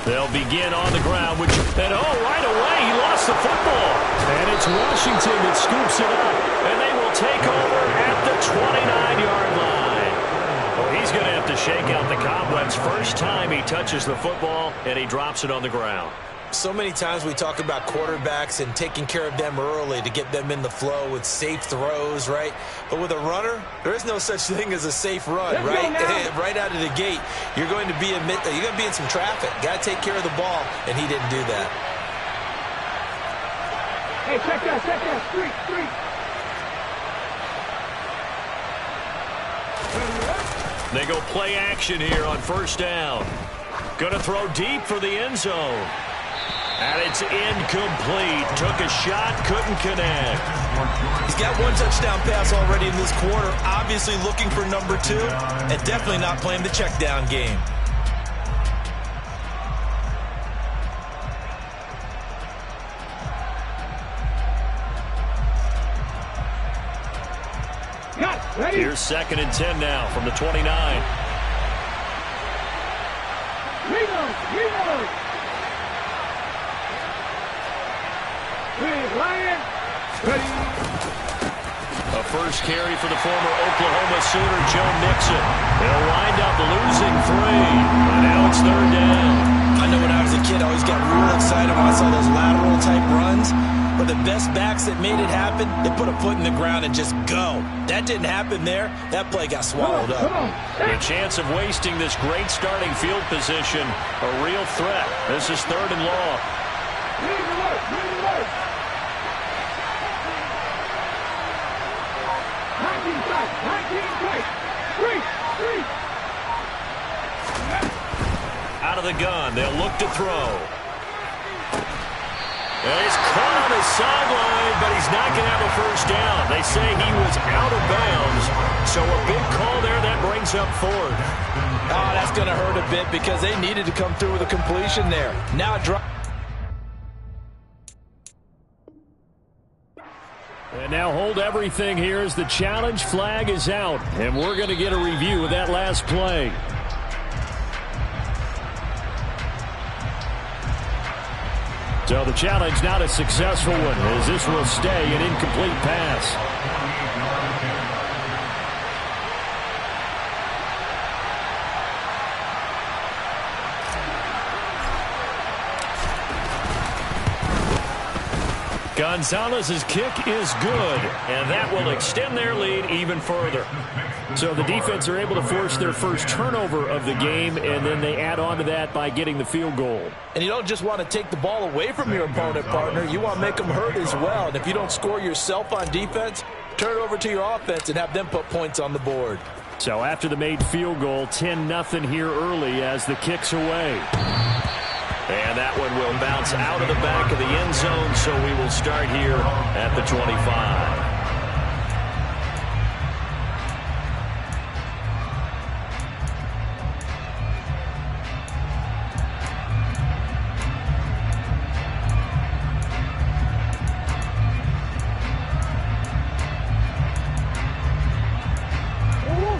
They'll begin on the ground, and right away, he lost the football. And it's Washington that scoops it up, and they will take over at the 29-yard line. Well, he's going to have to shake out the cobwebs first time he touches the football, and he drops it on the ground. So many times we talk about quarterbacks and taking care of them early to get them in the flow with safe throws, right? But with a runner, there is no such thing as a safe run, right? Right out of the gate, you're going to be in some traffic. Got to take care of the ball, and he didn't do that. Hey, check that, street. They go play action here on first down. Going to throw deep for the end zone. And it's incomplete. Took a shot, couldn't connect. He's got one touchdown pass already in this quarter. Obviously looking for number 2, and definitely not playing the check down game. Here's 2nd and 10 now from the 29. Reload. A first carry for the former Oklahoma Sooner, Joe Mixon. They'll wind up losing 3. And now it's 3rd down. I know when I was a kid, I always got real excited when I saw those lateral-type runs. But the best backs that made it happen, they put a foot in the ground and just go. That didn't happen there. That play got swallowed up. The chance of wasting this great starting field position, a real threat. This is 3rd and long. Out of the gun, they'll look to throw. And he's caught on the sideline, but he's not going to have a first down. They say he was out of bounds, so a big call there that brings up 4th. Oh, that's going to hurt a bit because they needed to come through with a completion there. Now drop. And now hold everything here as the challenge flag is out. And we're going to get a review of that last play. So the challenge not a successful one, as this will stay an incomplete pass. Gonzalez's kick is good, and that will extend their lead even further. So the defense are able to force their first turnover of the game, and then they add on to that by getting the field goal. And you don't just want to take the ball away from your opponent, partner. You want to make them hurt as well. And if you don't score yourself on defense, turn it over to your offense and have them put points on the board. So after the made field goal, 10-0 here early as the kick's away. And that one will bounce out of the back of the end zone, so we will start here at the 25.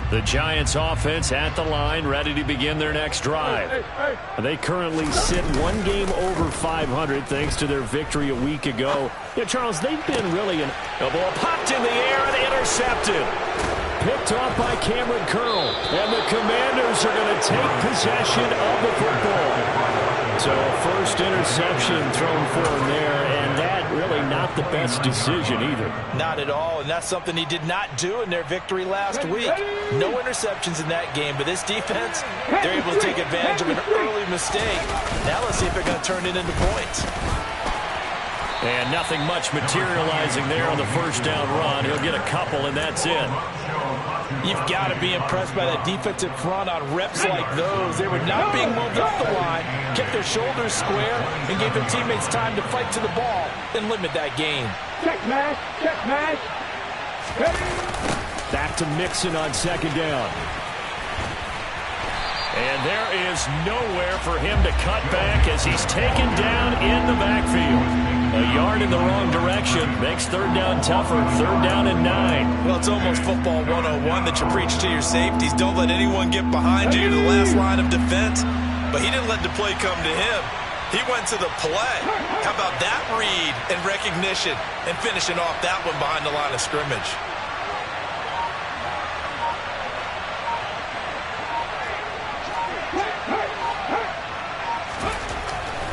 The Giants offense at the line, ready to begin their next drive. They currently sit one game over 500 thanks to their victory a week ago. Yeah, Charles, they've been really the ball popped in the air and intercepted. Picked off by Cameron Curl. And the Commanders are going to take possession of the football. So first interception thrown for him there, and that really not the best decision either. Not at all, and that's something he did not do in their victory last week. No interceptions in that game, but this defense, they're able to take advantage of an early mistake. Now let's see if they're going to turn it into points. And nothing much materializing there on the first down run. He'll get a couple, and that's it. You've got to be impressed by that defensive front on reps like those. They were not being moved up the line, kept their shoulders square, and gave their teammates time to fight to the ball and limit that gain. Check mash, check mash. Back to Mixon on second down. And there is nowhere for him to cut back as he's taken down in the backfield. A yard in the wrong direction makes third down tougher. Third down and 9. Well, it's almost football 101 that you preach to your safeties. Don't let anyone get behind you to the last line of defense. but he didn't let the play come to him. He went to the play. How about that read and recognition and finishing off that one behind the line of scrimmage?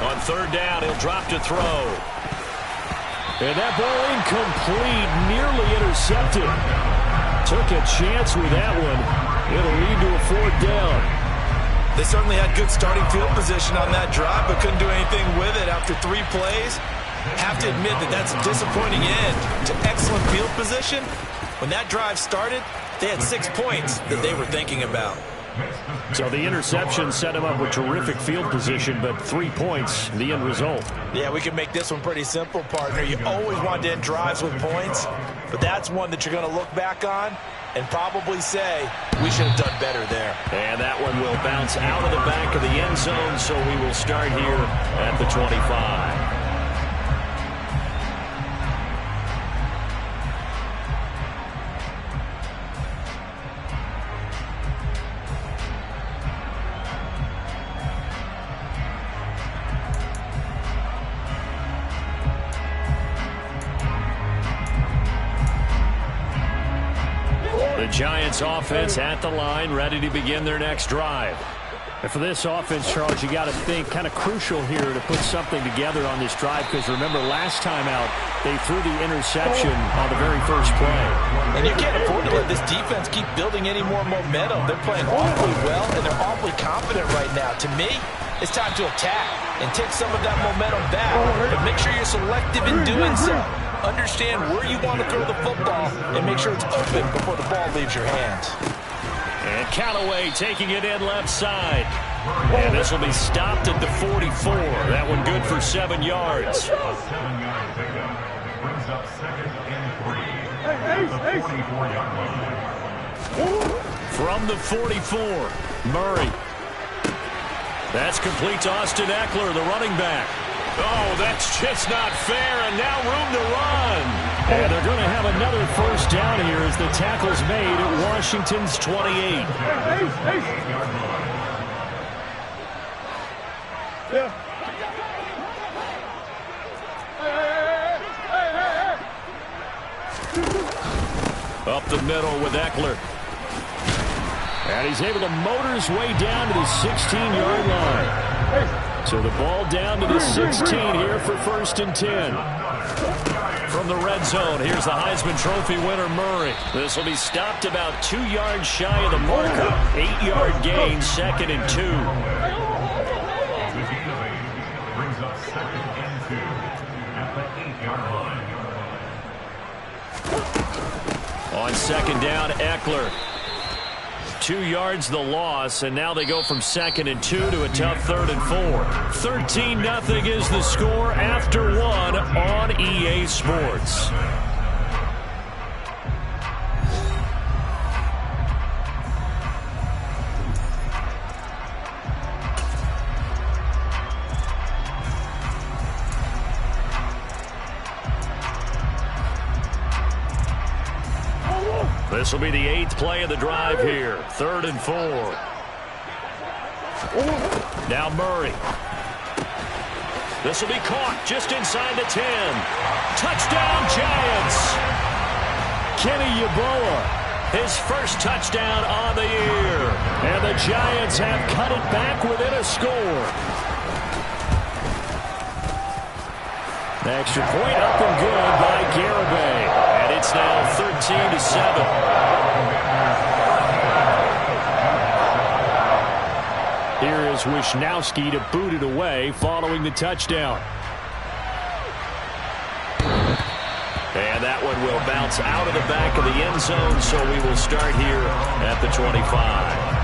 On third down, he'll drop to throw. And that ball incomplete, nearly intercepted. Took a chance with that one. It'll lead to a fourth down. They certainly had good starting field position on that drive, but couldn't do anything with it after 3 plays. Have to admit that that's a disappointing end to excellent field position. When that drive started, they had 6 points that they were thinking about. So the interception set him up with terrific field position, but 3 points, the end result. Yeah, we can make this one pretty simple, partner. You always want to end drives with points, but that's one that you're going to look back on and probably say, we should have done better there. And that one will bounce out of the back of the end zone, so we will start here at the 25. The Giants offense at the line, ready to begin their next drive. And for this offense, Charles, you got to think kind of crucial here to put something together on this drive, because remember last time out, they threw the interception on the very first play. And you can't afford to let this defense keep building any more momentum. They're playing awfully well, and they're awfully confident right now. To me, it's time to attack and take some of that momentum back, but make sure you're selective in doing so. Understand where you want to throw the football and make sure it's open before the ball leaves your hands. And Callaway taking it in left side. And this will be stopped at the 44. That one good for 7 yards. From the 44, Murray. That's complete to Austin Eckler, the running back. Oh, that's just not fair, and now room to run. And they're going to have another first down here as the tackle's made at Washington's 28. Up the middle with Eckler. And he's able to motor his way down to the 16-yard line. So the ball down to the 16 here for 1st and 10. From the red zone, here's the Heisman Trophy winner, Murray. This will be stopped about 2 yards shy of the marker. 8-yard gain, 2nd and 2. Brings up 2nd and 2 at the 8-yard line. On 2nd down, Eckler. 2 yards the loss, and now they go from 2nd and 2 to a tough 3rd and 4. 13-0 is the score after 1 on EA Sports. This will be the 8th play of the drive here. 3rd and 4. Now Murray. This will be caught just inside the 10. Touchdown, Giants. Kenny Yeboah, his first touchdown on the year. And the Giants have cut it back within a score. The extra point up and good by Garibay. And it's now 13-7. Here is Wisnowski to boot it away following the touchdown. And that one will bounce out of the back of the end zone, so we will start here at the 25.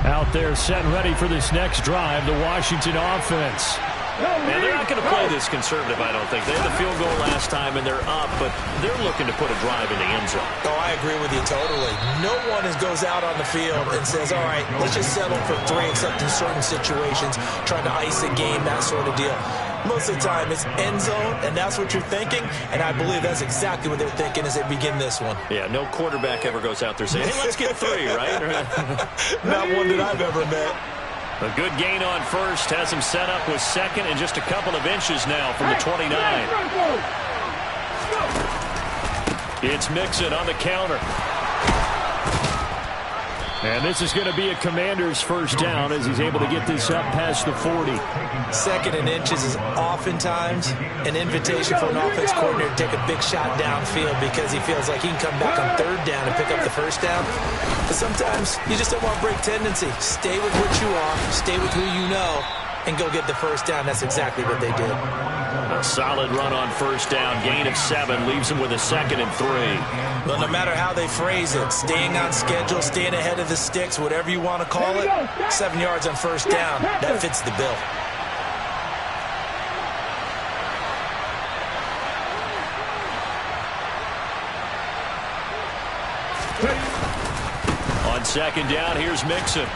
Out there set and ready for this next drive, the Washington offense. And they're not going to play this conservative, I don't think. They had the field goal last time, and they're up, but they're looking to put a drive in the end zone. Oh, I agree with you totally. No one goes out on the field and says, all right, let's just settle for 3, except in certain situations, trying to ice a game, that sort of deal. Most of the time, it's end zone, and that's what you're thinking, and I believe that's exactly what they're thinking as they begin this one. Yeah, no quarterback ever goes out there saying, hey, let's get 3, right? Not one that I've ever met. A good gain on first has him set up with second and just a couple of inches now from the 29. It's Mixon on the counter. And this is going to be a Commander's first down as he's able to get this up past the 40. Second and inches is oftentimes an invitation for an offense coordinator to take a big shot downfield because he feels like he can come back on third down and pick up the first down. But sometimes you just don't want to break tendency. Stay with what you are, stay with who you know, and go get the first down. That's exactly what they did. A solid run on first down. Gain of 7 leaves him with a 2nd and 3. Well, no matter how they phrase it, staying on schedule, staying ahead of the sticks, whatever you want to call it, 7 yards on first down, that fits the bill. On second down, here's Mixon.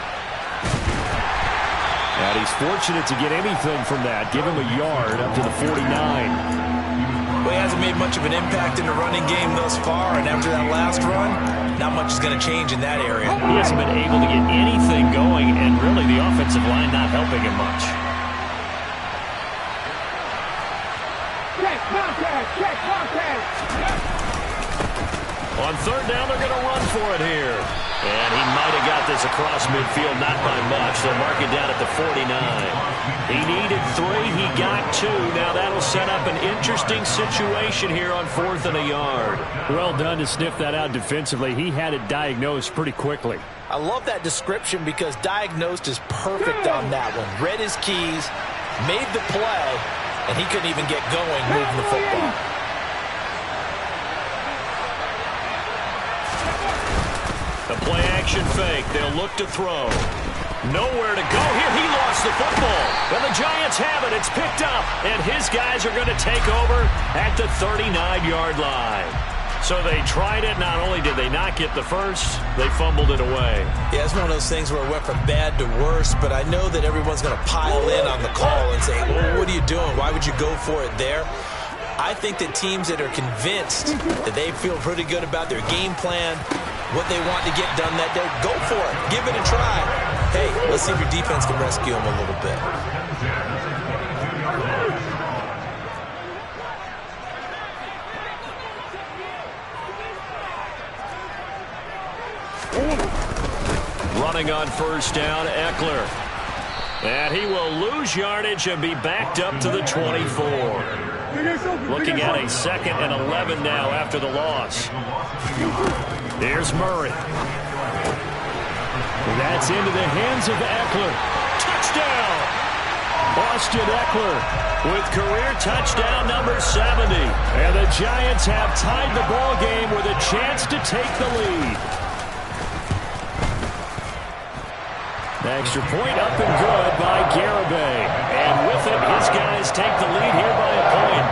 And he's fortunate to get anything from that. Give him a yard up to the 49. Well, he hasn't made much of an impact in the running game thus far, and after that last run, not much is going to change in that area. He hasn't been able to get anything going, and really the offensive line not helping him much. Check contact, check contact. On third down, they're going to run for it here. And he might have got this across midfield, not by much. They'll mark it down at the 49. He needed 3. He got 2. Now that'll set up an interesting situation here on 4th and a yard. Well done to sniff that out defensively. He had it diagnosed pretty quickly. I love that description because diagnosed is perfect on that one. Read his keys, made the play, and he couldn't even get going moving the football. The play-action fake. They'll look to throw. Nowhere to go here. He lost the football. And the Giants have it. It's picked up. And his guys are going to take over at the 39-yard line. So they tried it. Not only did they not get the first, they fumbled it away. Yeah, it's one of those things where it went from bad to worse, but I know that everyone's going to pile in on the call and say, well, what are you doing? Why would you go for it there? I think that teams that are convinced that they feel pretty good about their game plan, what they want to get done that day, go for it. Give it a try. Hey, let's see if your defense can rescue them a little bit. Running on first down, Eckler. And he will lose yardage and be backed up to the 24. Looking at a 2nd and 11 now after the loss. Here's Murray. That's into the hands of Eckler. Touchdown! Austin Eckler with career touchdown number 70. And the Giants have tied the ball game with a chance to take the lead. Extra point up and good by Garibay. And with it, his guys take the lead here by a point.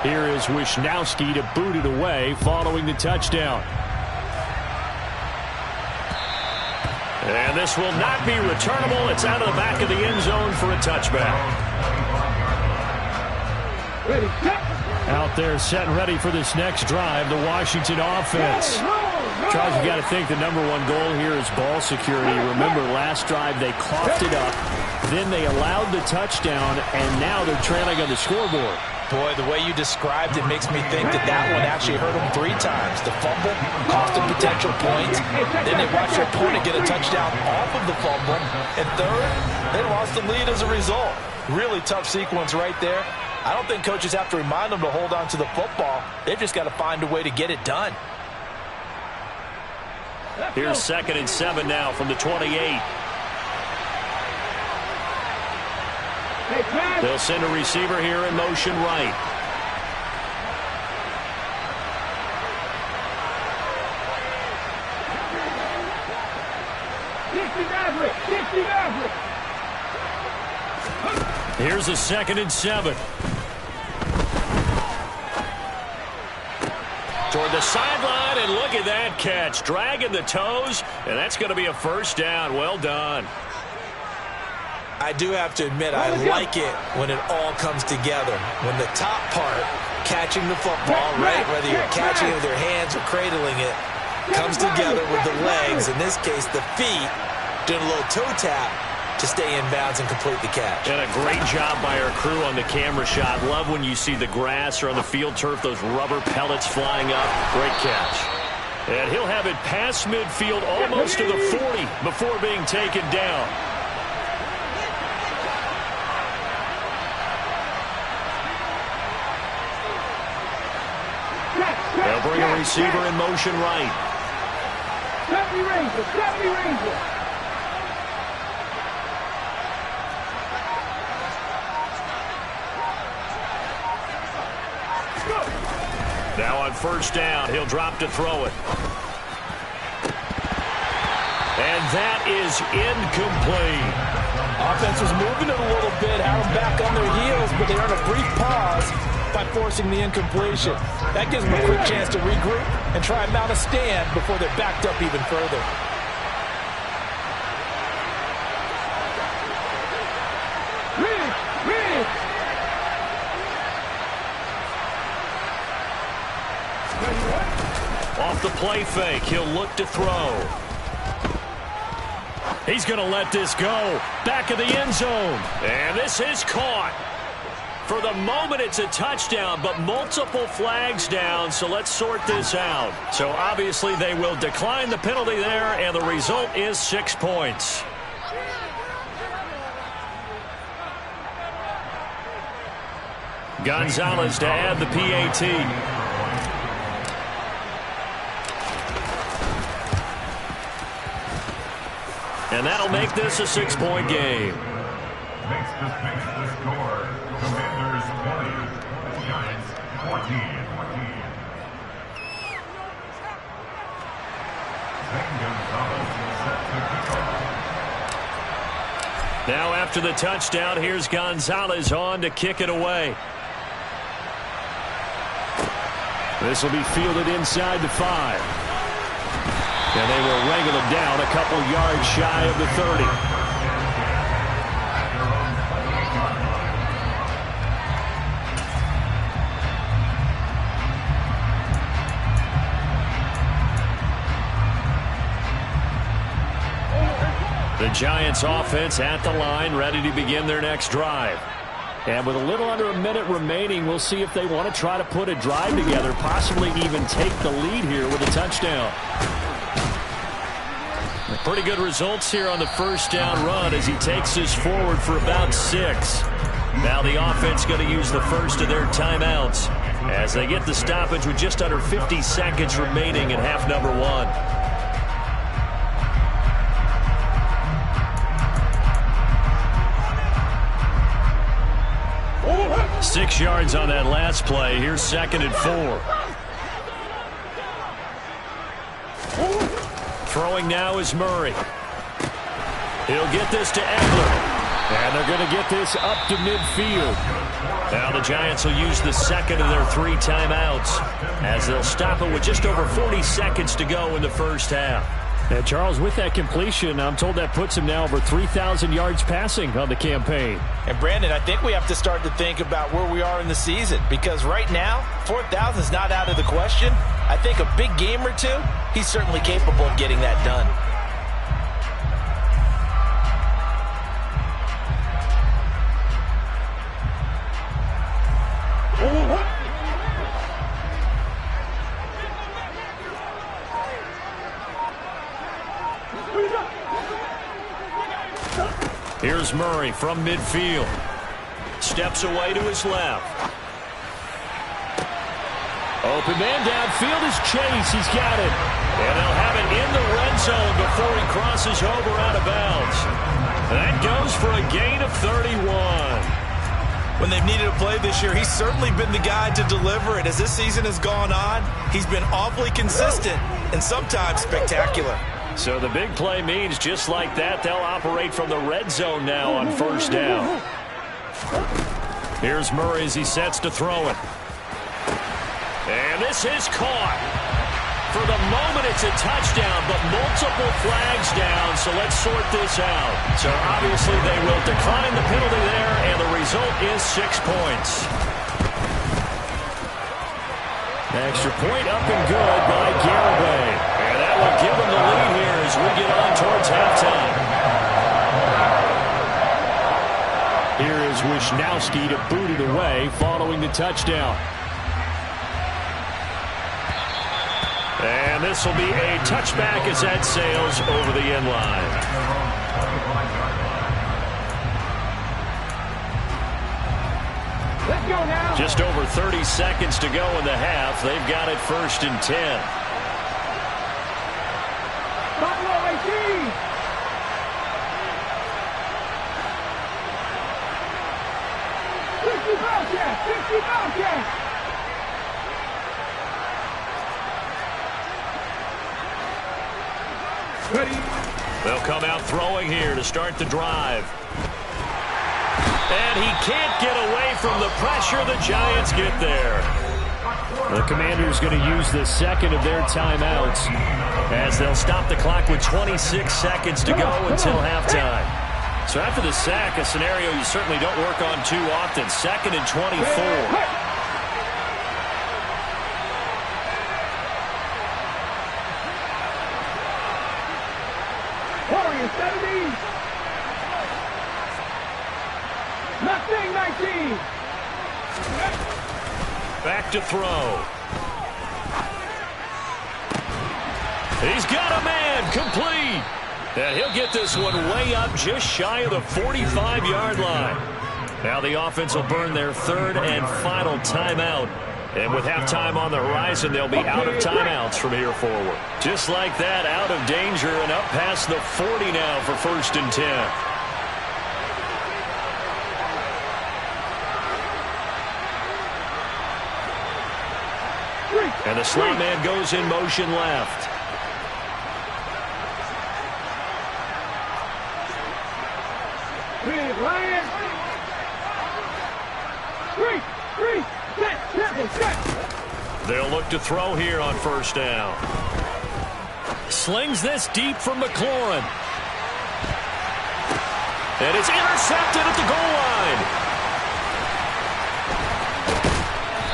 Here is Wisnowski to boot it away following the touchdown. And this will not be returnable. It's out of the back of the end zone for a touchback. Ready, set. Out there set and ready for this next drive, the Washington offense. Charles, you got to think the #1 goal here is ball security. Remember, last drive they coughed it up, then they allowed the touchdown, and now they're trailing on the scoreboard. Boy, the way you described it makes me think that that one actually hurt them 3 times. The fumble cost them potential points. Then they watched their opponent get a touchdown off of the fumble. And third, they lost the lead as a result. Really tough sequence right there. I don't think coaches have to remind them to hold on to the football. They've just got to find a way to get it done. Here's 2nd and 7 now from the 28. They'll send a receiver here in motion right. Here's a 2nd and 7. Toward the sideline, and look at that catch. Dragging the toes, and that's going to be a 1st down. Well done. I do have to admit, I like it when it all comes together. When the top part, catching the football, right, whether you're catching it with your hands or cradling it, comes together with the legs, in this case the feet, doing a little toe tap to stay in bounds and complete the catch. And a great job by our crew on the camera shot. Love when you see the grass or on the field turf, those rubber pellets flying up. Great catch. And he'll have it past midfield, almost to the 40 before being taken down. They'll bring a receiver in motion right. 70 Rangers, 70 Rangers. Now on 1st down, he'll drop to throw it. And that is incomplete. Offense was moving it a little bit, had them back on their heels, but they earned a brief pause by forcing the incompletion. That gives them a quick chance to regroup and try and mount a stand before they're backed up even further. Off the play fake, he'll look to throw. He's going to let this go. Back of the end zone. And this is caught. For the moment, it's a touchdown, but multiple flags down, so let's sort this out. So obviously they will decline the penalty there, and the result is 6 points. Gonzalez to add the PAT. And that'll make this a 6-point game. Makes the score. Commanders 20, Giants 14. Zane Gonzalez set to kick off. Now after the touchdown, here's Gonzalez on to kick it away. This will be fielded inside the 5. And they will wrangle him down a couple yards shy of the 30. The Giants offense at the line, ready to begin their next drive. And with a little under a minute remaining, we'll see if they want to try to put a drive together, possibly even take the lead here with a touchdown. Pretty good results here on the 1st down run as he takes this forward for about 6. Now the offense going to use the first of their timeouts as they get the stoppage with just under 50 seconds remaining in half number 1. 6 yards on that last play. Here's 2nd and 4. Throwing now is Murray. He'll get this to Ekeler. And they're going to get this up to midfield. Now the Giants will use the 2nd of their 3 timeouts as they'll stop it with just over 40 seconds to go in the 1st half. And Charles, with that completion, I'm told that puts him now over 3,000 yards passing on the campaign. And Brandon, I think we have to start to think about where we are in the season, because right now, 4,000 is not out of the question. I think a big game or two, he's certainly capable of getting that done. Here's Murray from midfield. Steps away to his left. Open man downfield is Chase. He's got it. And they'll have it in the red zone before he crosses over out of bounds. That goes for a gain of 31. When they've needed a play this year, he's certainly been the guy to deliver it. As this season has gone on, he's been awfully consistent and sometimes spectacular. So the big play means just like that, they'll operate from the red zone now on 1st down. Here's Murray as he sets to throw it. And this is caught. For the moment, it's a touchdown, but multiple flags down, so let's sort this out. So obviously they will decline the penalty there, and the result is 6 points. Extra point up and good by Garibay. And that will give them the lead here as we get on towards halftime. Here is Wisnowski to boot it away following the touchdown. And this will be a touchback as that sails over the end line. Let's go now. Just over 30 seconds to go in the half. They've got it 1st and 10. Buffalo 18. Ballcat. 50 Ballcat. Ready. They'll come out throwing here to start the drive. And he can't get away from the pressure. The Giants get there. The Commanders going to use the second of their timeouts as they'll stop the clock with 26 seconds to go until halftime. So after the sack, a scenario you certainly don't work on too often. 2nd and 24. Warriors 17. Mustang 19. Back to throw. He's got a man, complete. And he'll get this one way up just shy of the 45-yard line. Now the offense will burn their 3rd and final timeout. And with halftime on the horizon, they'll be out of timeouts from here forward. Just like that, out of danger and up past the 40 now for 1st and 10. And the slot man goes in motion left. Lions. 3, set. They'll look to throw here on 1st down. Slings this deep from McLaurin. And it's intercepted at the goal line.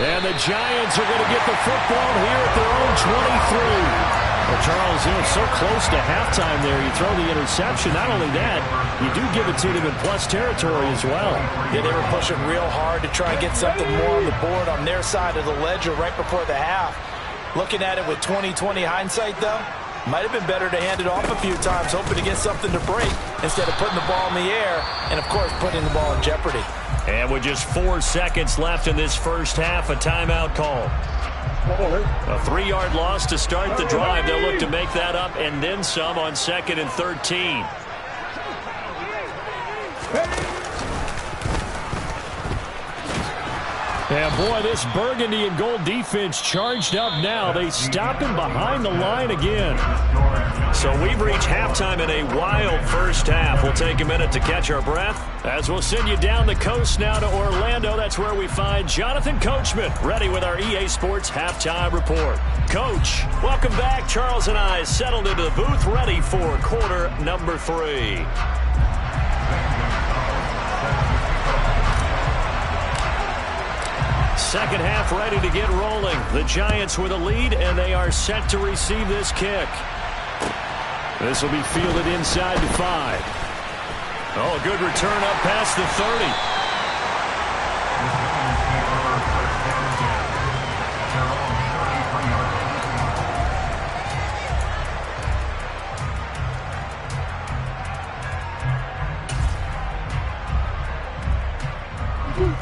And the Giants are going to get the football here at their own 23. Well, Charles, you know, so close to halftime there. You throw the interception. Not only that, you do give it to them in plus territory as well. Yeah, they were pushing real hard to try and get something more on the board on their side of the ledger right before the half. Looking at it with 20/20 hindsight, though, might have been better to hand it off a few times, hoping to get something to break instead of putting the ball in the air and, of course, putting the ball in jeopardy. And with just 4 seconds left in this first half, a timeout call. A 3-yard loss to start the drive. They'll look to make that up and then some on 2nd and 13. And boy, this burgundy and gold defense charged up now. They stop him behind the line again. So we've reached halftime in a wild first half. We'll take a minute to catch our breath as we'll send you down the coast now to Orlando. That's where we find Jonathan Coachman ready with our EA Sports Halftime Report. Coach, welcome back. Charles and I settled into the booth ready for quarter number 3. Second half ready to get rolling. The Giants with a lead, and they are set to receive this kick. This will be fielded inside the 5. Oh, a good return up past the 30.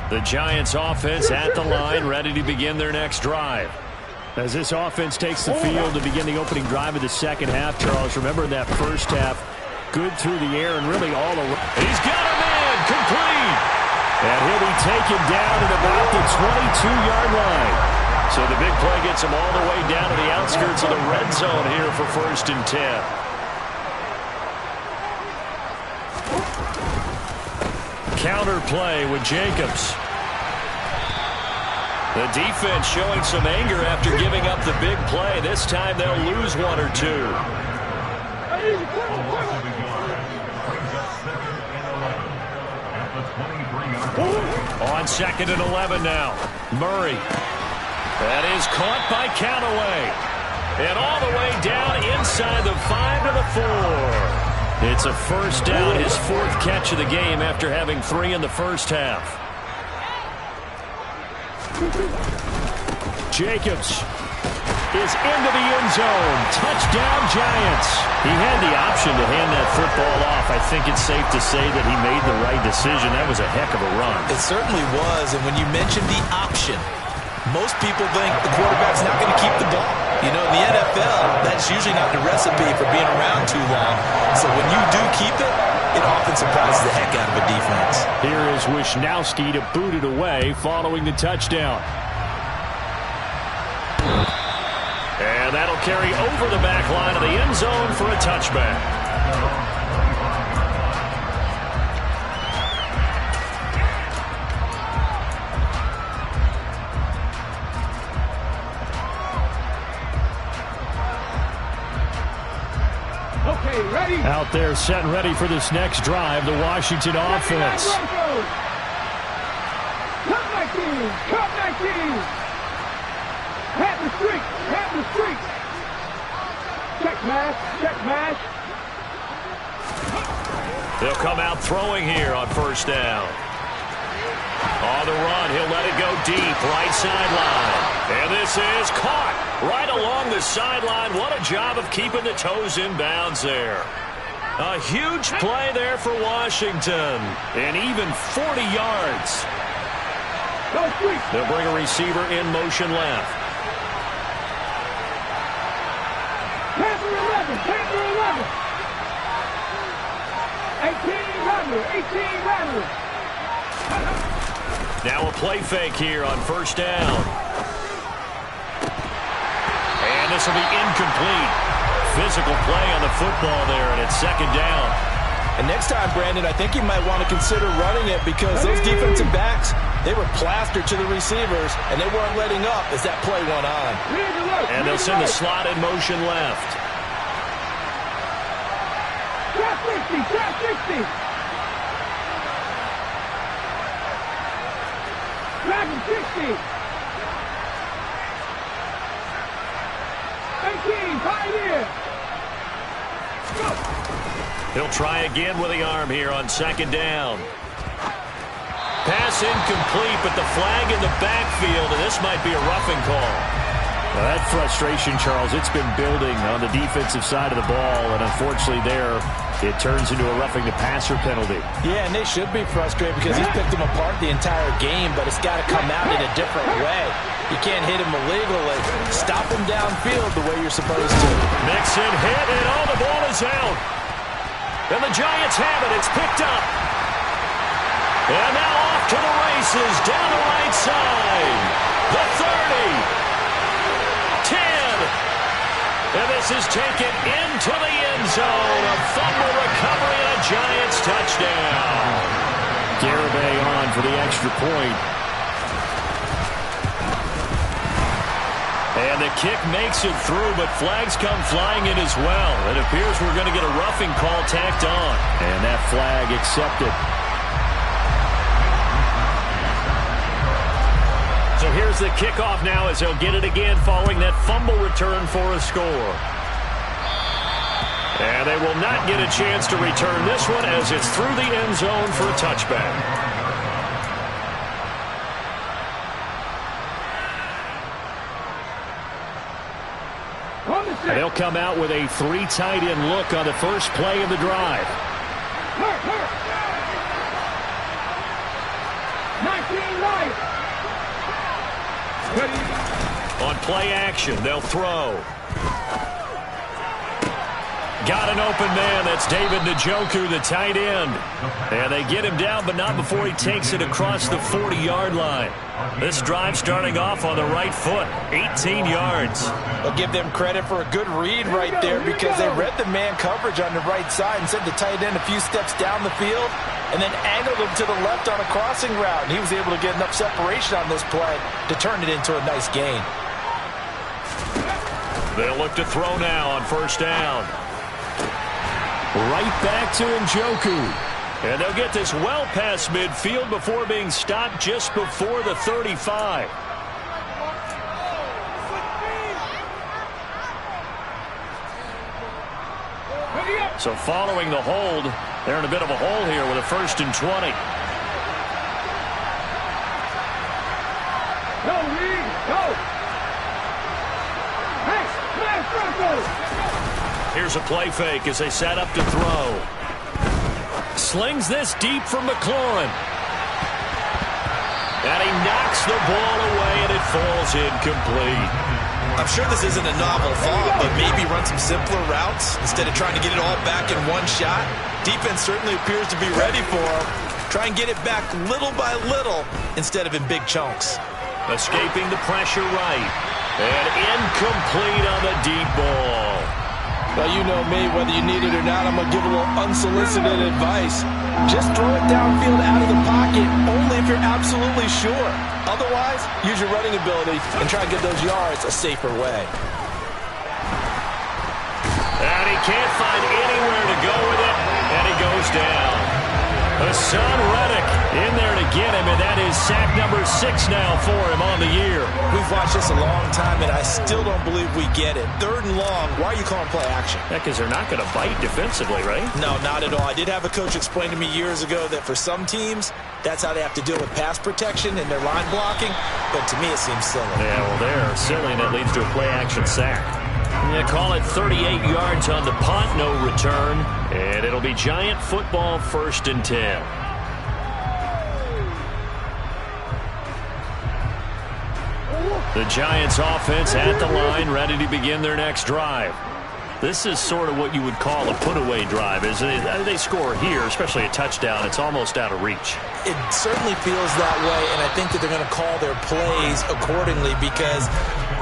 The Giants offense at the line, ready to begin their next drive. As this offense takes the field to begin the opening drive of the second half, Charles, remember that first half, good through the air and really all around. He's got a man, complete. And he'll be taken down at about the 22-yard line. So the big play gets him all the way down to the outskirts of the red zone here for 1st and 10. counter play with Jacobs. The defense showing some anger after giving up the big play. This time they'll lose one or two. On 2nd and 11 now. Murray. That is caught by Callaway. And all the way down inside the 5 to the 4. It's a first down, his 4th catch of the game after having 3 in the first half. Jacobs is into the end zone. Touchdown, Giants. He had the option to hand that football off. I think it's safe to say that he made the right decision. That was a heck of a run. It certainly was, and when you mentioned the option, most people think the quarterback's not going to keep the ball. You know, in the NFL, that's usually not the recipe for being around too long. So when you do keep it, it often surprises the heck out of a defense. Here is Wisnowski to boot it away following the touchdown. And that'll carry over the back line of the end zone for a touchback. Okay, ready? Out there set and ready for this next drive, the Washington offense. Cut 19! Cut 19! Hat the street! Hat the street! Check mash! Check mash! They'll come out throwing here on first down. On the run, he'll let it go deep, right sideline. And this is caught right along the sideline. What a job of keeping the toes in bounds there. A huge play there for Washington. And even 40 yards. They'll bring a receiver in motion left. Panther 11! Panther 11! 18 Rattler! 18 Rattler! Now a play fake here on first down. And this will be incomplete. Physical play on the football there, and it's 2nd down. And next time, Brandon, I think you might want to consider running it because those defensive backs, they were plastered to the receivers, and they weren't letting up as that play went on. And they'll send the slot in motion left. Trap 60! Trap 60! Dragon 60! 18, Pioneer! Go! He'll try again with the arm here on 2nd down. Pass incomplete, but the flag in the backfield, and this might be a roughing call. Now that frustration, Charles, it's been building on the defensive side of the ball, and unfortunately there, it turns into a roughing the passer penalty. Yeah, and they should be frustrated because he's picked them apart the entire game, but it's got to come out in a different way. You can't hit him illegally. Stop him downfield the way you're supposed to. Mixon hit, and all the ball is out. And the Giants have it. It's picked up. And now off to the races down the right side. The 30. 10. And this is taken into the end zone. A fumble recovery and a Giants touchdown. Garibay on for the extra point. And the kick makes it through, but flags come flying in as well. It appears we're going to get a roughing call tacked on. And that flag accepted. So here's the kickoff now as they'll get it again following that fumble return for a score. And they will not get a chance to return this one as it's through the end zone for a touchback. And they'll come out with a 3 tight end look on the first play of the drive. 19 right. On play action, they'll throw. got an open man. That's David Njoku, the tight end. And they get him down, but not before he takes it across the 40-yard line. This drive starting off on the right foot, 18 yards. I'll give them credit for a good read right there because they read the man coverage on the right side and sent the tight end a few steps down the field and then angled him to the left on a crossing route. And he was able to get enough separation on this play to turn it into a nice gain. They'll look to throw now on first down. Right back to Njoku. And they'll get this well past midfield before being stopped just before the 35. So following the hold, they're in a bit of a hole here with a 1st and 20. Go, Reed, go! Hey, smash Bronco! Here's a play fake as they set up to throw. Slings this deep from McLaurin. And he knocks the ball away, and it falls incomplete. I'm sure this isn't a novel thought, but maybe run some simpler routes instead of trying to get it all back in one shot. Defense certainly appears to be ready for him. Try and get it back little by little instead of in big chunks. Escaping the pressure right. And incomplete on the deep ball. Well, you know me, whether you need it or not, I'm going to give a little unsolicited advice. Just throw it downfield out of the pocket, only if you're absolutely sure. Otherwise, use your running ability and try to get those yards a safer way. And he can't find anywhere to go with it, and he goes down. Hassan Reddick in there to get him, and that is sack number 6 now for him on the year. We've watched this a long time, and I still don't believe we get it. 3rd and long, why are you calling play action? Yeah, because they're not going to bite defensively, right? No, not at all. I did have a coach explain to me years ago that for some teams, that's how they have to deal with pass protection and their line blocking, but to me it seems silly. Yeah, well, they're silly, and that leads to a play-action sack. Yeah, call it 38 yards on the punt, no return, and it'll be Giant football 1st and 10. The Giants offense at the line, ready to begin their next drive. This is sort of what you would call a put-away drive, isn't it? They score here, especially a touchdown. It's almost out of reach. It certainly feels that way, and I think that they're going to call their plays accordingly because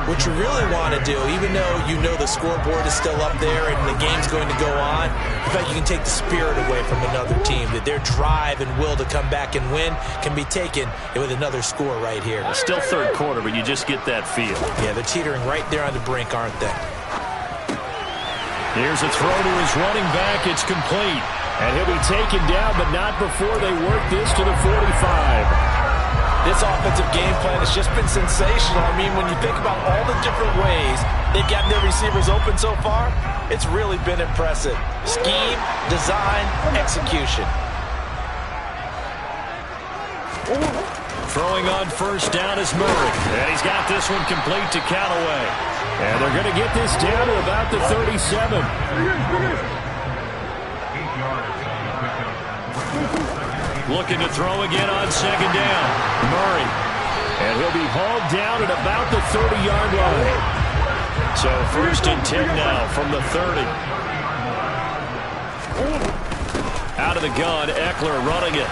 what you really want to do, even though you know the scoreboard is still up there and the game's going to go on, in fact, you can take the spirit away from another team, that their drive and will to come back and win can be taken with another score right here. Still 3rd quarter, but you just get that feel. Yeah, they're teetering right there on the brink, aren't they? Here's a throw to his running back. It's complete. And he'll be taken down, but not before they work this to the 45. This offensive game plan has just been sensational. I mean, when you think about all the different ways they've gotten their receivers open so far, it's really been impressive. Scheme, design, execution. Throwing on first down is Murray. And he's got this one complete to Callaway. And they're going to get this down to about the 37. Looking to throw again on 2nd down. Murray. And he'll be hauled down at about the 30-yard line. So 1st and 10 now from the 30. Out of the gun, Eckler running it.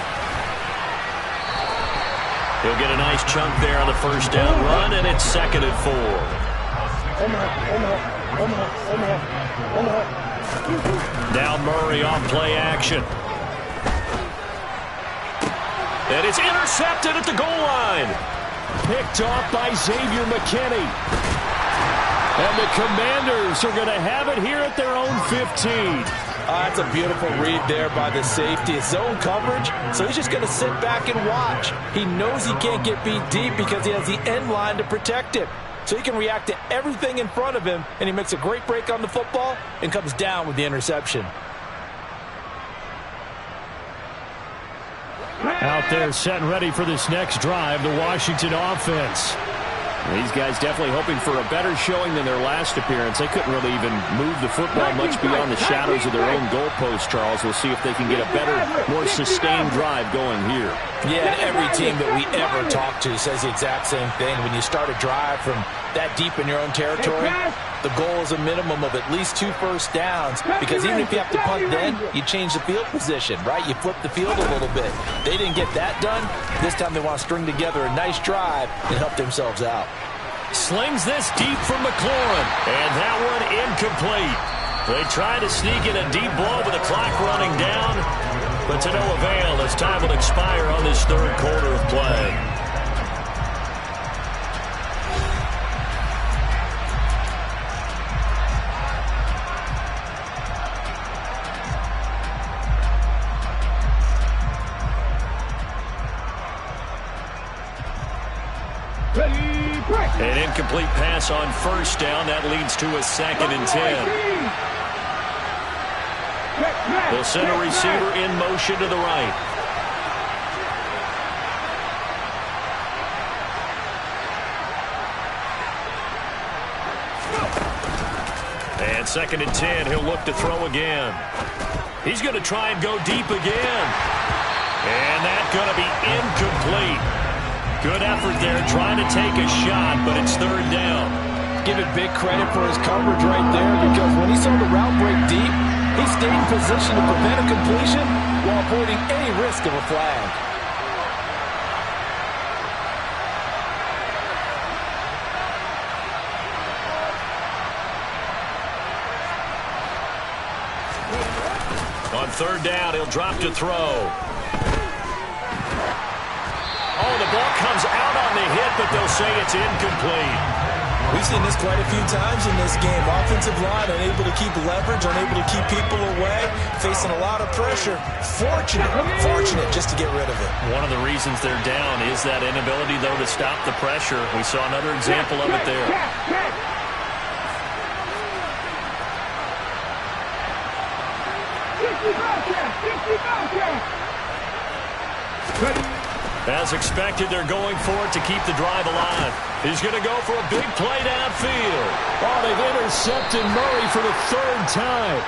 He'll get a nice chunk there on the first down run, and it's 2nd and 4. Now Murray off play action. And it's intercepted at the goal line. Picked off by Xavier McKinney. And the Commanders are going to have it here at their own 15. That's a beautiful read there by the safety. It's zone coverage, so he's just going to sit back and watch. He knows he can't get beat deep because he has the end line to protect him. So he can react to everything in front of him, and he makes a great break on the football and comes down with the interception. Out there set and ready for this next drive, the Washington offense. These guys definitely hoping for a better showing than their last appearance. They couldn't really even move the football much beyond the shadows of their own goalpost, Charles. We'll see if they can get a better, more sustained drive going here. Yeah, and every team that we ever talk to says the exact same thing. When you start a drive from that deep in your own territory, the goal is a minimum of at least 2 first downs, because even if you have to punt then, you change the field position, right? You flip the field a little bit. They didn't get that done. This time they want to string together a nice drive and help themselves out. Slings this deep for McLaurin, and that one incomplete. They try to sneak in a deep blow with the clock running down, but to no avail as time will expire on this third quarter of play. An incomplete pass on first down. That leads to a 2nd and 10. They'll send a receiver in motion to the right. And 2nd and 10. He'll look to throw again. He's going to try and go deep again. And that's going to be incomplete. Good effort there, trying to take a shot, but it's 3rd down. Give it big credit for his coverage right there, because when he saw the route break deep, he stayed in position to prevent a completion while avoiding any risk of a flag. On 3rd down, he'll drop to throw. Oh, the ball comes out on the hit, but they'll say it's incomplete. We've seen this quite a few times in this game. Offensive line unable to keep leverage, unable to keep people away, facing a lot of pressure. Fortunate just to get rid of it. One of the reasons they're down is that inability, though, to stop the pressure. We saw another example of it there. As expected, they're going for it to keep the drive alive. He's going to go for a big play downfield. Oh, they've intercepted Murray for the 3rd time.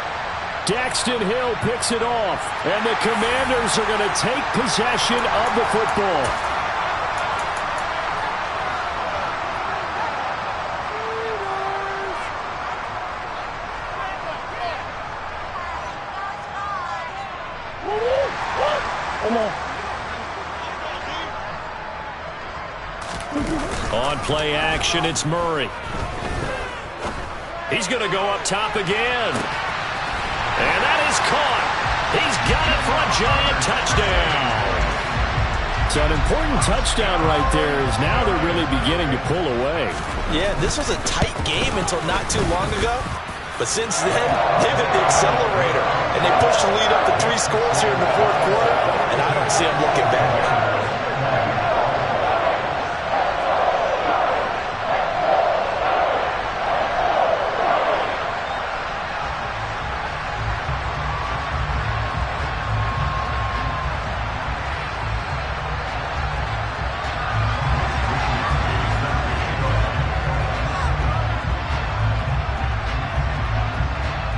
Daxton Hill picks it off, and the Commanders are going to take possession of the football. On play action, it's Murray. He's going to go up top again. And that is caught. He's got it for a giant touchdown. So an important touchdown right there is now they're really beginning to pull away. Yeah, this was a tight game until not too long ago. But since then, they've hit the accelerator. And they pushed the lead up to 3 scores here in the 4th quarter. And I don't see them looking back.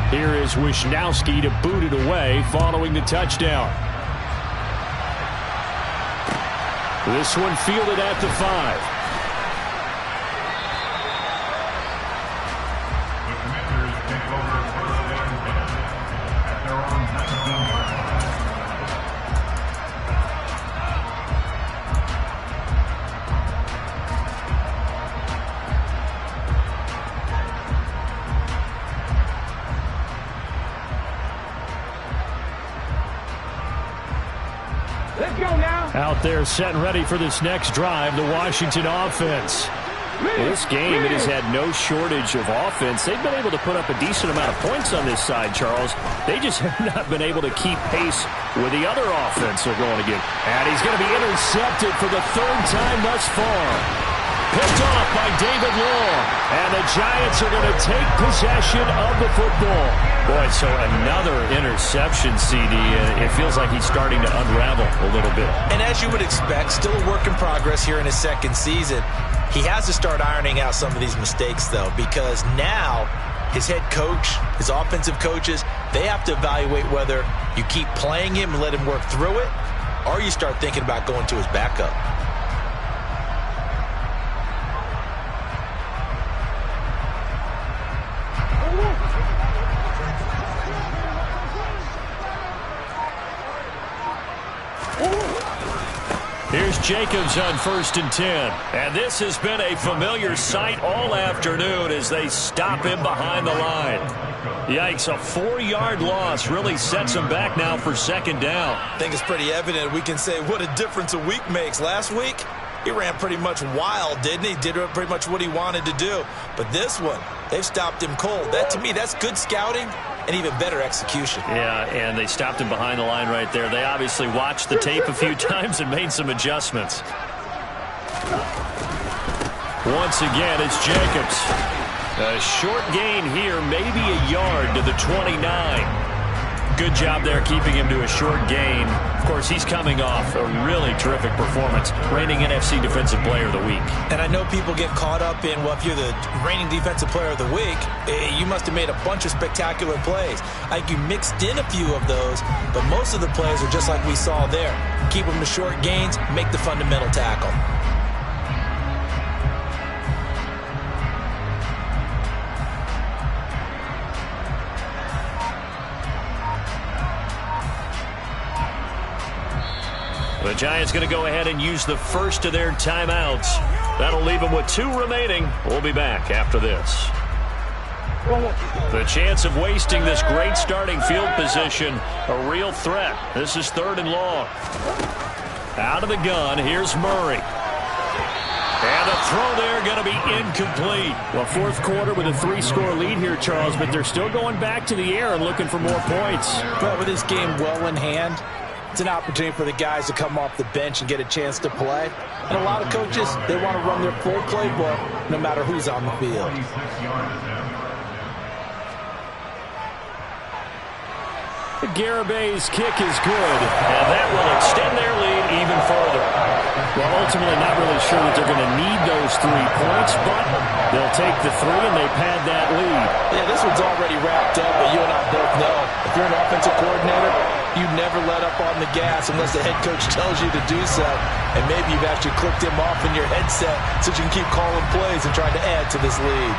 Here is Wisnowski to boot it away following the touchdown. This one fielded at the 5. The Commanders take over 1st and 10 at their own 19-yard line. Out there set and ready for this next drive, the Washington offense. This game, it has had no shortage of offense. They've been able to put up a decent amount of points on this side, Charles. They just have not been able to keep pace with the other offense they're going against. And he's going to be intercepted for the 3rd time thus far. Picked off by David Long. And the Giants are going to take possession of the football. Boy, so another interception, CD. It feels like he's starting to unravel a little bit. And as you would expect, still a work in progress here in his 2nd season. He has to start ironing out some of these mistakes, though, because now his head coach, his offensive coaches, they have to evaluate whether you keep playing him and let him work through it, or you start thinking about going to his backup. Here's Jacobs on 1st and 10. And this has been a familiar sight all afternoon as they stop him behind the line. Yikes, a 4-yard loss really sets him back now for 2nd down. I think it's pretty evident. We can say what a difference a week makes. Last week, he ran pretty much wild, didn't he? Did pretty much what he wanted to do. But this one, they've stopped him cold. That, to me, that's good scouting and even better execution. Yeah, and they stopped him behind the line right there. They obviously watched the tape a few times and made some adjustments. Once again, it's Jacobs. A short gain here, maybe a yard to the 29. Good job there keeping him to a short gain. Of course, he's coming off a really terrific performance, reigning NFC Defensive Player of the Week. And I know people get caught up in, well, if you're the reigning Defensive Player of the Week, you must have made a bunch of spectacular plays. I think you mixed in a few of those, but most of the plays are just like we saw there. Keep them to short gains, make the fundamental tackle. The Giants going to go ahead and use the first of their timeouts. That'll leave them with 2 remaining. We'll be back after this. The chance of wasting this great starting field position, a real threat. This is 3rd and long. Out of the gun, here's Murray. And the throw there going to be incomplete. Well, 4th quarter with a 3-score lead here, Charles, but they're still going back to the air and looking for more points. But with this game well in hand, it's an opportunity for the guys to come off the bench and get a chance to play. And a lot of coaches, they want to run their full playbook no matter who's on the field. Garabay's kick is good, and that will extend their lead even further. Well, ultimately not really sure that they're going to need those 3 points, but they'll take the 3 and they pad that lead. Yeah, this one's already wrapped up, but you and I both know if you're an offensive coordinator, you never let up on the gas unless the head coach tells you to do so. And maybe you've actually clicked him off in your headset so you can keep calling plays and trying to add to this lead.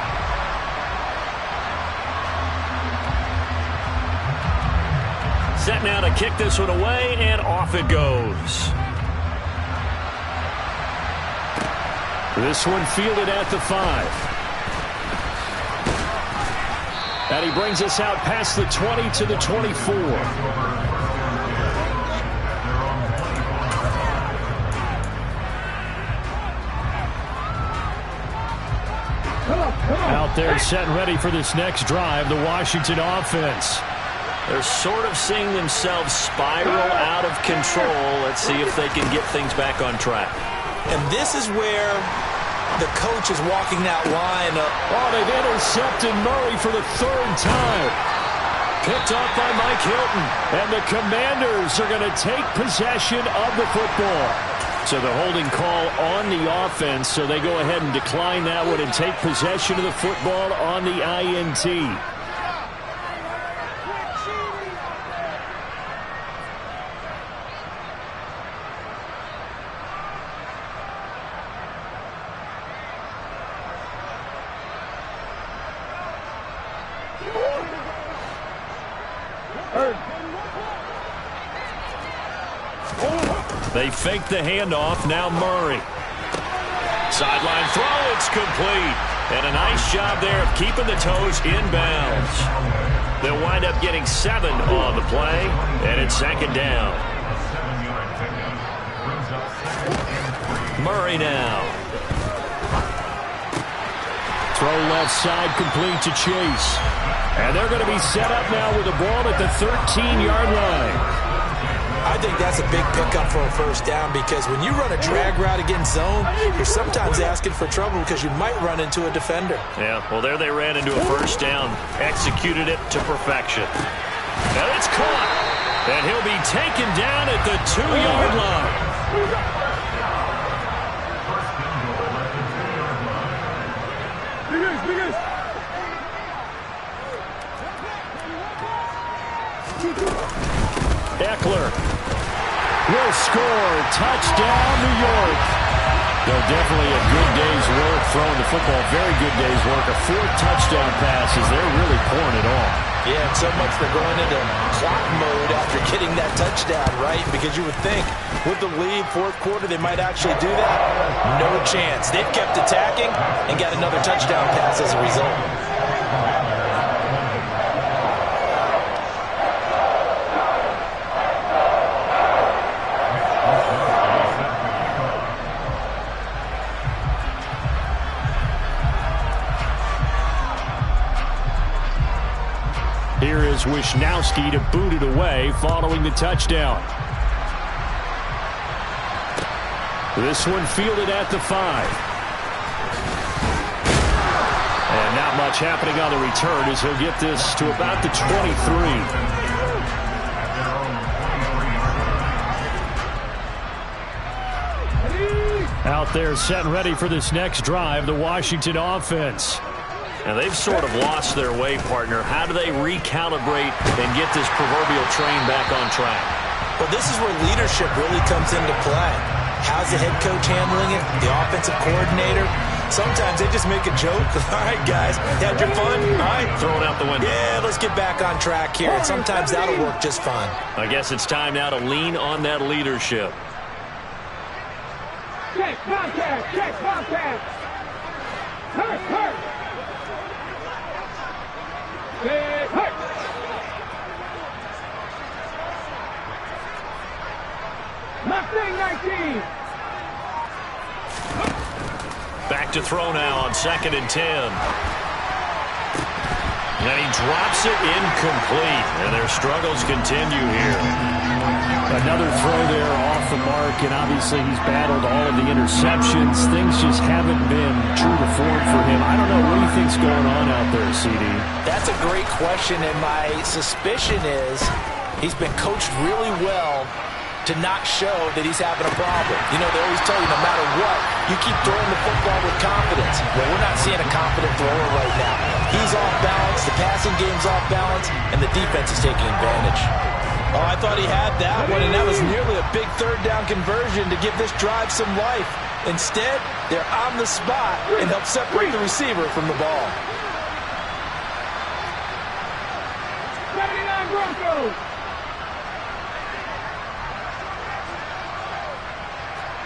Set now to kick this one away, and off it goes. This one fielded at the 5. And he brings us out past the 20 to the 24. Out there set and ready for this next drive, the Washington offense. They're sort of seeing themselves spiral out of control. Let's see if they can get things back on track. And this is where the coach is walking that line. Oh, they've intercepted Murray for the 3rd time. Picked off by Mike Hilton. And the Commanders are going to take possession of the football. So the holding call on the offense, so they go ahead and decline that one and take possession of the football on the INT. They fake the handoff. Now Murray. Sideline throw. It's complete. And a nice job there of keeping the toes inbounds. They'll wind up getting 7 on the play. And it's 2nd down. Murray now. Throw left side complete to Chase. And they're going to be set up now with the ball at the 13-yard line. I think that's a big pickup for a 1st down because when you run a drag route against zone, you're sometimes asking for trouble because you might run into a defender. Yeah, well, there they ran into a 1st down. Executed it to perfection. Now it's caught. And he'll be taken down at the 2-yard line. Eckler will score. Touchdown, New York. Well, definitely a good day's work throwing the football. Very good day's work. A 4th touchdown passes. They're really pouring it on. Yeah, and so much for going into clock mode after getting that touchdown, right? Because you would think with the lead, 4th quarter, they might actually do that. No chance. They've kept attacking and got another touchdown pass as a result. Here is Wisnowski to boot it away following the touchdown. This one fielded at the 5. And not much happening on the return as he'll get this to about the 23. Out there set and ready for this next drive, the Washington offense. And they've sort of lost their way, partner. How do they recalibrate and get this proverbial train back on track? Well, this is where leadership really comes into play. How's the head coach handling it? The offensive coordinator? Sometimes they just make a joke. All right, guys, had your fun? All right. Throw it out the window. Yeah, let's get back on track here. And sometimes that'll work just fine. I guess it's time now to lean on that leadership. Check, contact, check, contact. Hurt, hurt. Check, hurt. Mustang 19. Back to throw now on 2nd and 10. And he drops it incomplete. And their struggles continue here. Another throw there off the mark, and obviously he's battled all of the interceptions. Things just haven't been true to form for him. I don't know. What do you think's going on out there, CD? That's a great question, and my suspicion is he's been coached really well to not show that he's having a problem. You know, they always tell you no matter what, you keep throwing the football with confidence. Well, we're not seeing a confident thrower right now. He's off balance, the passing game's off balance, and the defense is taking advantage. Oh, I thought he had that one, and that was nearly a big 3rd down conversion to give this drive some life. Instead, they're on the spot and help separate the receiver from the ball. 79 Broncos.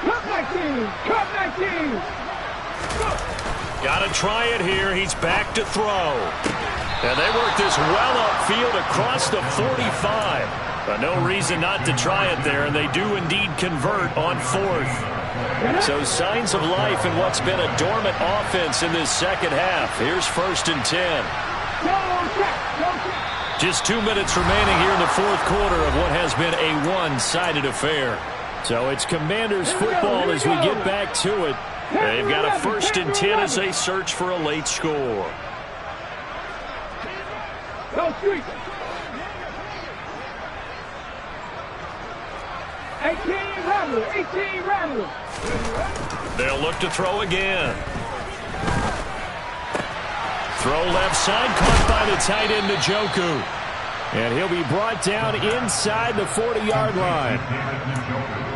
Cup 19. Cup 19. Got to try it here. He's back to throw. And they work this well upfield across the 45. But no reason not to try it there, and they do indeed convert on 4th. So signs of life in what's been a dormant offense in this second half. Here's 1st and 10. Just 2 minutes remaining here in the 4th quarter of what has been a one-sided affair. So it's Commanders football as we get back to it. They've got a 1st and 10 as they search for a late score. Go Street. 18 Rattler. 18 Rattler. They'll look to throw again. Throw left side, caught by the tight end Njoku. And he'll be brought down inside the 40-yard line.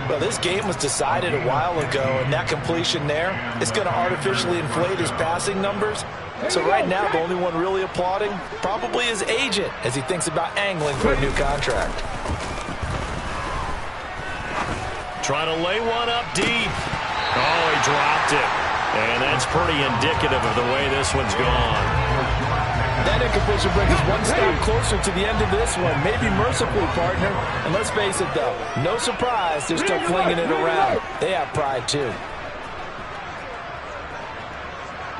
Well, this game was decided a while ago, and that completion there is going to artificially inflate his passing numbers. So right now, the only one really applauding probably his agent as he thinks about angling for a new contract. Trying to lay one up deep. Oh, he dropped it. And that's pretty indicative of the way this one's gone. That incompletion brings us one step closer to the end of this one. Maybe mercifully, partner. And let's face it, though, no surprise, they're still flinging it around. They have pride, too.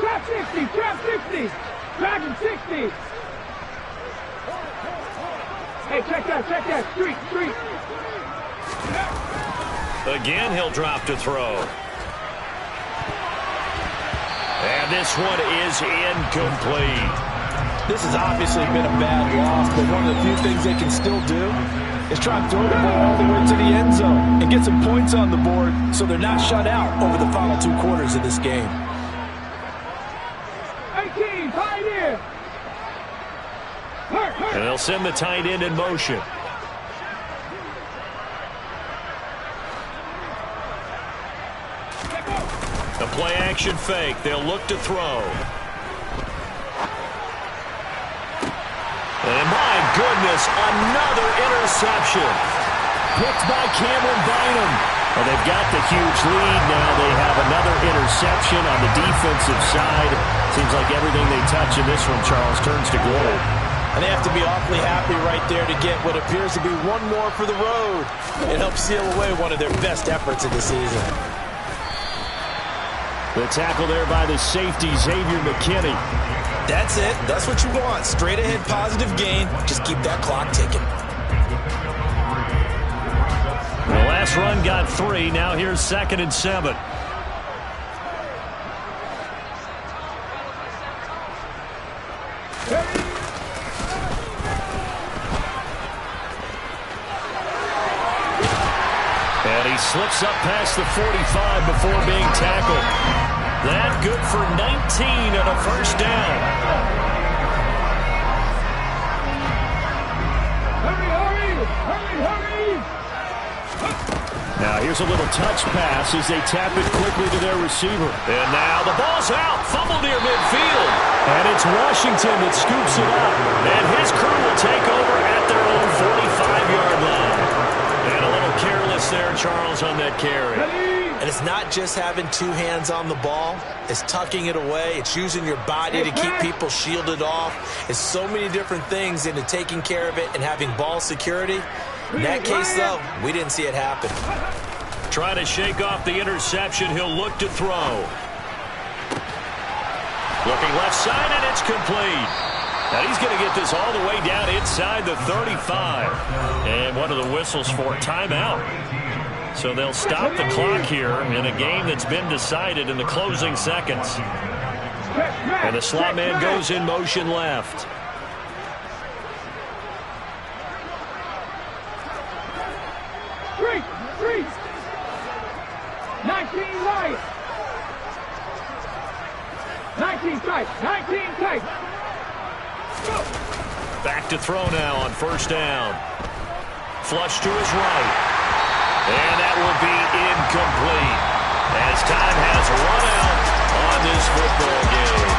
Trap 60, trap 60. Dragon 60. Hey, check that. Street. Again, he'll drop to throw. And this one is incomplete. This has obviously been a bad loss, but one of the few things they can still do is try and throw the ball all the way to the end zone and get some points on the board so they're not shut out over the final 2 quarters of this game. 18, tight end. And they'll send the tight end in motion. The play action fake. They'll look to throw. And my goodness, another interception. Picked by Cameron Bynum. Well, they've got the huge lead. Now they have another interception on the defensive side. Seems like everything they touch in this one, Charles, turns to gold. And they have to be awfully happy right there to get what appears to be one more for the road. It helps seal away one of their best efforts of the season. The tackle there by the safety, Xavier McKinney. That's it. That's what you want. Straight ahead positive gain. Just keep that clock ticking. The last run got 3. Now here's 2nd and 7. And he slips up past the 45 before being tackled. That good for 19 and a first down. Now here's a little touch pass as they tap it quickly to their receiver. And now the ball's out. Fumble near midfield. And it's Washington that scoops it up. And his crew will take over at their own 45-yard line. And a little careless there, Charles, on that carry. And it's not just having 2 hands on the ball. It's tucking it away. It's using your body to keep people shielded off. It's so many different things into taking care of it and having ball security. In that case, though, we didn't see it happen. Trying to shake off the interception. He'll look to throw. Looking left side, and it's complete. Now he's going to get this all the way down inside the 35. And one of the whistles for timeout. So they'll stop the clock here in a game that's been decided in the closing seconds. And the slot man goes in motion left. Three. 19 right. 19 tight. Go. Back to throw now on first down. Flush to his right. And that will be incomplete as time has run out on this football game.